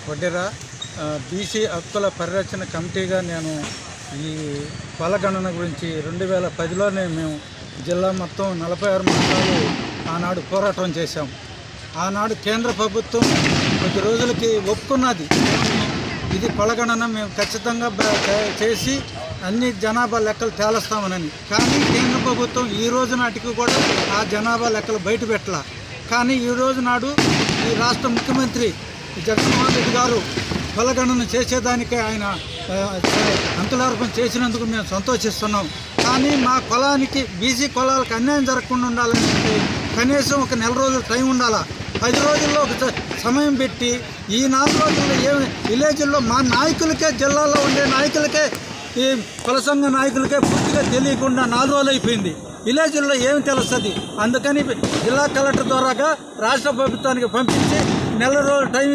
వడ్డెర BC హక్కుల పరిరక్షణ కమిటీగా నేను ఈ కులగణన గురించి 2010లోనే మేము జిల్లా మొత్తం 46 మండలాలు ఆనాడు పోరాటం చేశాం. ఆనాడు కేంద్ర ప్రభుత్వం కొద్ది రోజులకి ఒప్పుకున్నది, ఇది కులగణన మేము ఖచ్చితంగా చేసి అన్ని జనాభా లెక్కలు తేలుస్తామనని. కానీ కేంద్ర ప్రభుత్వం ఈ రోజు నాటికి కూడా ఆ జనాభా లెక్కలు బయట పెట్టాల. కానీ ఈ రోజు నాడు ఈ రాష్ట్ర ముఖ్యమంత్రి జగన్మోహన్ రెడ్డి గారు కులగణన చేసేదానికి ఆయన అంకులార్పణ చేసినందుకు మేము సంతోషిస్తున్నాం. కానీ మా కులానికి బీసీ కులాలకు అన్యాయం జరగకుండా ఉండాలంటే కనీసం ఒక నెల రోజులు టైం ఉండాలా. 10 రోజుల్లో ఒక సమయం పెట్టి ఈ 4 రోజుల్లో విలేజ్ల్లో మా నాయకులకే, జిల్లాలో ఉండే నాయకులకే, ఈ కుల సంఘ నాయకులకే పూర్తిగా తెలియకుండా 4 రోజులు అయిపోయింది. విలేజ్ల్లో ఏమి తెలుస్తుంది? అందుకని జిల్లా కలెక్టర్ ద్వారాగా రాష్ట్ర ప్రభుత్వానికి పంపించి నెల రోజులు టైం